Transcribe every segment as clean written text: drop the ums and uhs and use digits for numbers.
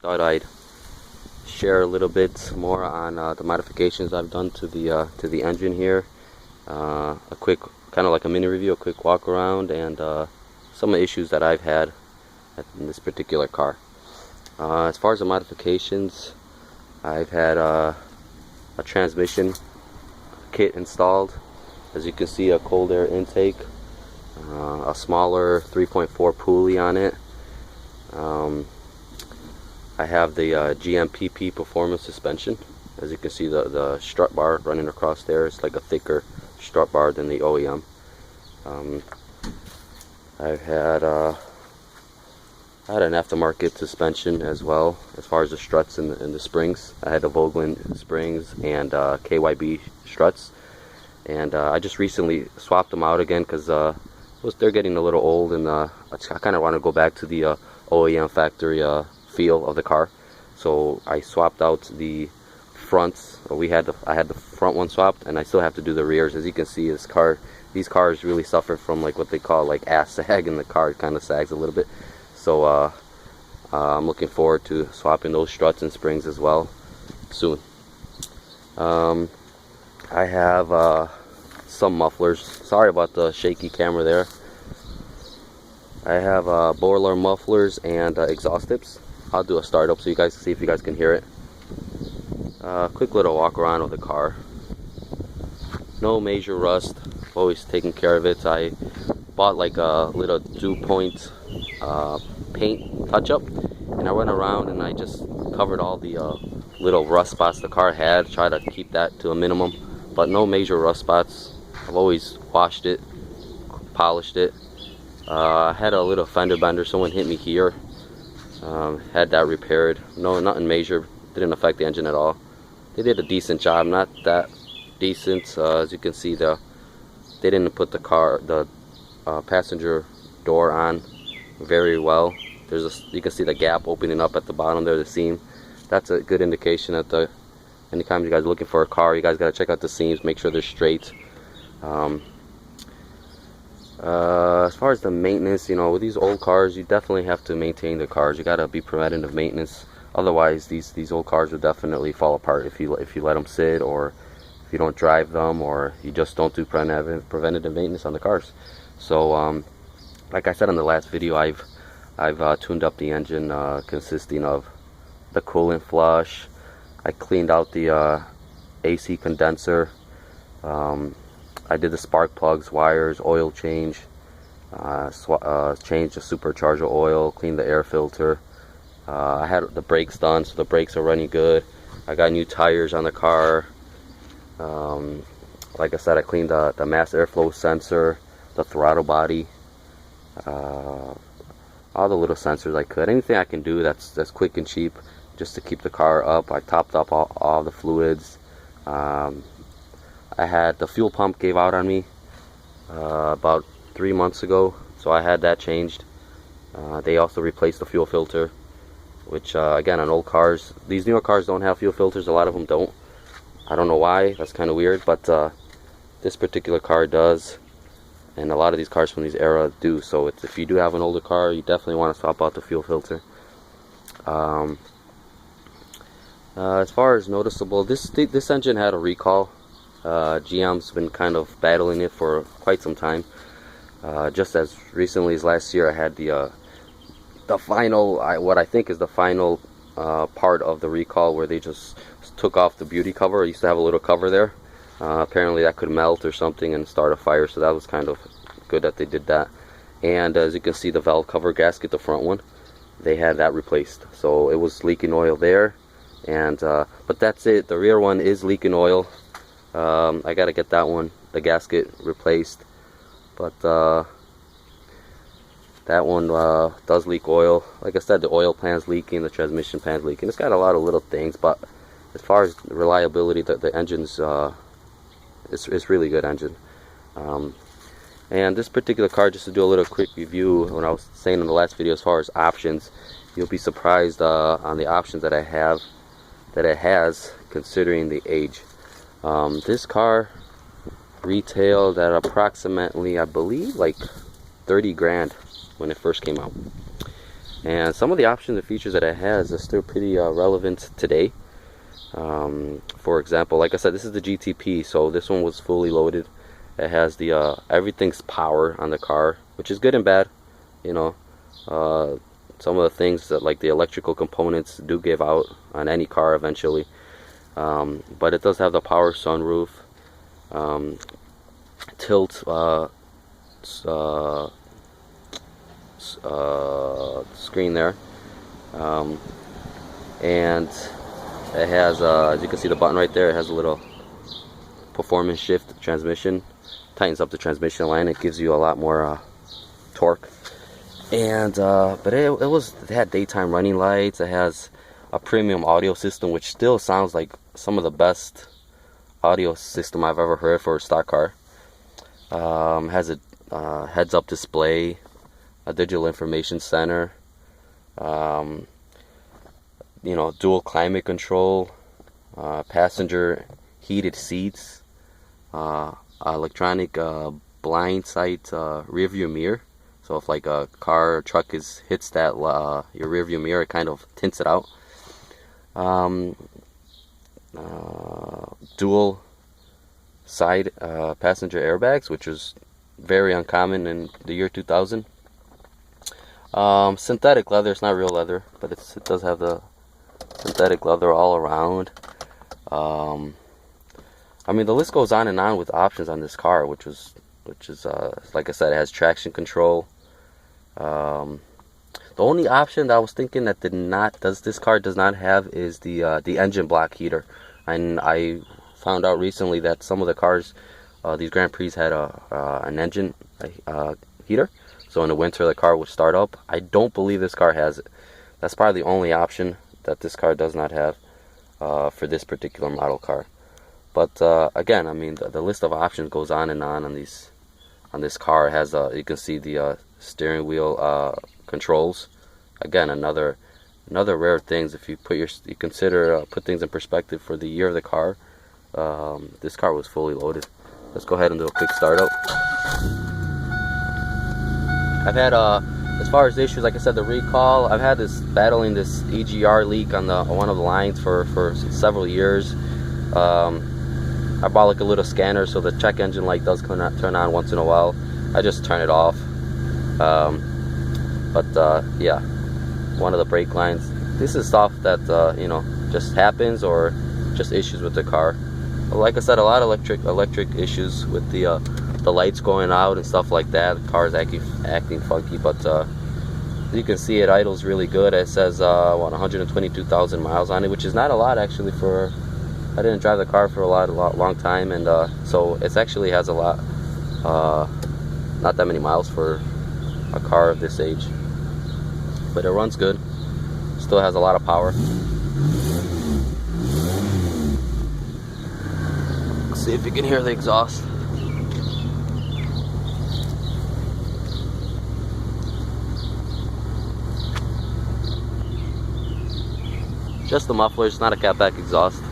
Thought I'd share a little bit more on the modifications I've done to the engine here. A quick, kind of like a mini review, a quick walk around, and some of the issues that I've had in this particular car. As far as the modifications, I've had a transmission kit installed. As you can see, a cold air intake, a smaller 3.4 pulley on it. I have the GMPP performance suspension. As you can see, the strut bar running across there, it's like a thicker strut bar than the OEM. I've had an aftermarket suspension as well. As far as the struts and the springs, I had the Vogelin springs and KYB struts, and I just recently swapped them out again because they're getting a little old, and I kind of want to go back to the OEM factory feel of the car. So I swapped out the fronts. I had the front one swapped, and I still have to do the rears. As you can see, these cars really suffer from like what they call like ass sag, and the car kind of sags a little bit. So I'm looking forward to swapping those struts and springs as well soon. I have some mufflers. Sorry about the shaky camera there. I have boiler mufflers and exhaust tips. I'll do a startup so you guys can see if you guys can hear it. Quick little walk around of the car. No major rust. Always taking care of it. I bought like a little 2-point paint touch-up, and I went around and I just covered all the little rust spots the car had. Try to keep that to a minimum, but no major rust spots. I've always washed it, polished it. I had a little fender bender. Someone hit me here. Had that repaired. No, nothing major. Didn't affect the engine at all. They did a decent job. Not that decent. As you can see, they didn't put the passenger door on very well. You can see the gap opening up at the bottom there, the seam. That's a good indication that anytime you guys are looking for a car, you guys got to check out the seams, make sure they're straight. As far as the maintenance, with these old cars, you definitely have to maintain the cars. You got to be preventative maintenance. Otherwise, these old cars will definitely fall apart if you let them sit, or if you don't drive them, or you just don't do preventative maintenance on the cars. So, like I said in the last video, I've tuned up the engine, consisting of the coolant flush. I cleaned out the AC condenser. I did the spark plugs, wires, oil change, changed the supercharger oil, cleaned the air filter. I had the brakes done, so the brakes are running good. I got new tires on the car. Like I said, I cleaned the mass airflow sensor, the throttle body, all the little sensors I could. Anything I can do that's quick and cheap just to keep the car up. I topped up all the fluids. I had the fuel pump gave out on me about 3 months ago, so I had that changed. They also replaced the fuel filter, which again, on old cars, these newer cars don't have fuel filters. A lot of them don't. I don't know why. That's kind of weird, but this particular car does, and a lot of these cars from these era do. So if you do have an older car, you definitely want to swap out the fuel filter. As far as noticeable, this engine had a recall. GM's been kind of battling it for quite some time. Just as recently as last year, I had the final, what I think is the final part of the recall, where they just took off the beauty cover. I used to have a little cover there. Apparently that could melt or something and start a fire, so that was kind of good that they did that. And as you can see, the valve cover gasket, the front one, they had that replaced. So it was leaking oil there, and but that's it. The rear one is leaking oil. I gotta get that one, the gasket, replaced, but that one does leak oil. Like I said, the oil pan's leaking, the transmission pan's leaking. It's got a lot of little things, but as far as reliability, the engine's it's really good engine. And this particular car, just to do a little quick review, when I was saying in the last video, as far as options, you'll be surprised on the options that it has, considering the age. This car retailed at approximately, I believe, like 30 grand when it first came out. And some of the options and features that it has are still pretty relevant today. For example, like I said, this is the GTP, so this one was fully loaded. It has the everything's power on the car, which is good and bad. You know, some of the things that, like the electrical components, do give out on any car eventually. But it does have the power sunroof, tilt screen there, and it has, as you can see the button right there, it has a little performance shift transmission, tightens up the transmission line. It gives you a lot more torque. And but it had daytime running lights. It has a premium audio system, which still sounds like some of the best audio system I've ever heard for a stock car. Has a heads-up display, a digital information center, you know, dual climate control, passenger heated seats, electronic blind sight rear view mirror. So if like a car or truck hits that your rear view mirror, it kind of tints it out. Dual side passenger airbags, which is very uncommon in the year 2000. Synthetic leather. It's not real leather, but it does have the synthetic leather all around. I mean, the list goes on and on with options on this car, which is like I said, it has traction control. The only option that I was thinking that this car does not have is the engine block heater. And I found out recently that some of the cars, these Grand Prix, had an engine heater. So in the winter the car would start up. I don't believe this car has it. That's probably the only option that this car does not have for this particular model car. But again, I mean, the list of options goes on and on this car. It has you can see the steering wheel controls. Again, another rare things. If you consider put things in perspective for the year of the car, this car was fully loaded. Let's go ahead and do a quick startup. I've had as far as issues, like I said, the recall, I've had battling this EGR leak on one of the lines for several years. I bought like a little scanner, so the check engine light does turn on once in a while. I just turn it off. Yeah, one of the brake lines. This is stuff that you know, just happens, or just issues with the car. But like I said, a lot of electric issues with the lights going out and stuff like that. The car is acting funky, but you can see it idles really good. It says 122,000 miles on it, which is not a lot actually. I didn't drive the car for a long time, and so it actually has a lot, not that many miles for a car of this age. But it runs good. Still has a lot of power. Let's see if you can hear the exhaust. Just the muffler. It's not a catback exhaust.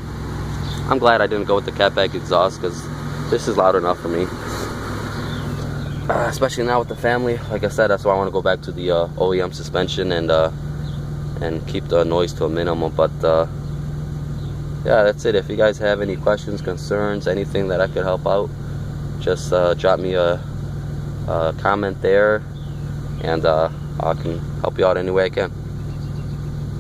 I'm glad I didn't go with the catback exhaust, because this is loud enough for me. Especially now with the family. Like I said, that's why I want to go back to the OEM suspension and keep the noise to a minimum. But yeah, that's it. If you guys have any questions, concerns, anything that I could help out, just drop me a comment there, and I can help you out any way I can.